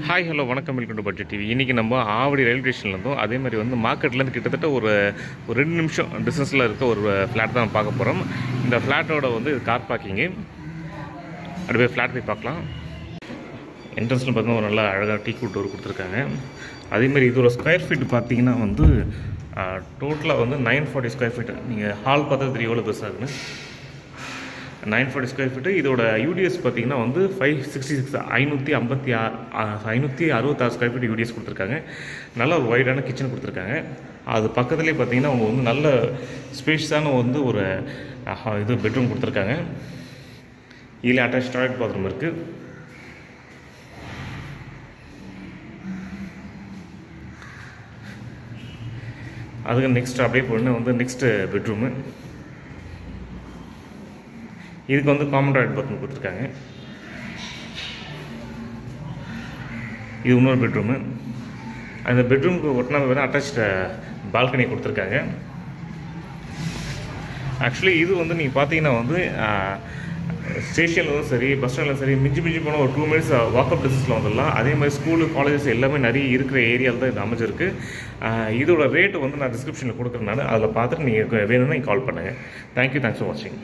Hi hello வணக்கம் welcome to budget TV. இன்றைக்கி நம்ம ஆவடி ரயில்வே ஸ்டேஷன்லேருந்தோம் அதே மாதிரி வந்து மார்க்கெட்லேருந்து கிட்டத்தட்ட ஒரு 2 நிமிஷம் டிஸ்டன்ஸில் இருக்க ஒரு ஃப்ளாட் தான் பார்க்க போகிறோம். இந்த ஃப்ளாட்டோட வந்து இது கார் பார்க்கிங்கு. அப்படியே ஃப்ளாட் போய் பார்க்கலாம். என்ட்ரன்ஸில் பார்த்தீங்கன்னா ஒரு நல்லா அழகாக டீ கூட் டோர் கொடுத்துருக்காங்க. அதேமாதிரி இதோட ஸ்கொயர் ஃபீட் பார்த்தீங்கன்னா வந்து டோட்டலாக வந்து 940 ஸ்கொயர் ஃபீட்டு. நீங்கள் ஹால் பார்த்தா தெரியும் எவ்வளோ பெருசாகுன்னு. 940 ஸ்கொயர் ஃபீட்டு. இதோட யூடிஎஸ் பார்த்தீங்கன்னா வந்து 566 566 ஸ்கொயர் ஃபீட் யூடிஎஸ் கொடுத்துருக்காங்க. நல்ல ஒரு வைடான கிச்சன் கொடுத்துருக்காங்க. அது பக்கத்துலேயே பார்த்தீங்கன்னா அவங்க வந்து நல்ல ஸ்பேஷியஸான வந்து ஒரு இது பெட்ரூம் கொடுத்துருக்காங்க. இதில் அட்டாச் டாய்லெட் பாத்ரூம் இருக்குது. அதுக்கு நெக்ஸ்ட் அப்படியே போனால் வந்து நெக்ஸ்ட்டு பெட்ரூமு. இதுக்கு வந்து காமன் டாய்லெட் பாத்ரூம் கொடுத்துருக்காங்க. இது இன்னொரு பெட்ரூமு. அந்த பெட்ரூமுக்கு ஒட்டினா வந்து அட்டாச்டு பால்கனி கொடுத்துருக்காங்க. ஆக்சுவலி இது வந்து நீங்கள் பார்த்தீங்கன்னா வந்து ஸ்டேஷன்லும் சரி பஸ் ஸ்டாண்ட்லும் சரி மிஞ்சி போனால் ஒரு 2 மினிட்ஸ் வாக்கப் டிஸ்டன்ஸில் வந்துடலாம். அதே மாதிரி ஸ்கூலு காலேஜஸ் எல்லாமே நிறைய இருக்கிற ஏரியாவில் தான் இது அமைஞ்சிருக்கு. இதோட ரேட்டு வந்து நான் டிஸ்கிரிப்ஷனில் கொடுக்குறேன். அதில் பார்த்துட்டு நீங்கள் வேணும்னா நீங்கள் கால் பண்ணுங்கள். தேங்க்ஸ் ஃபார் வாட்சிங்.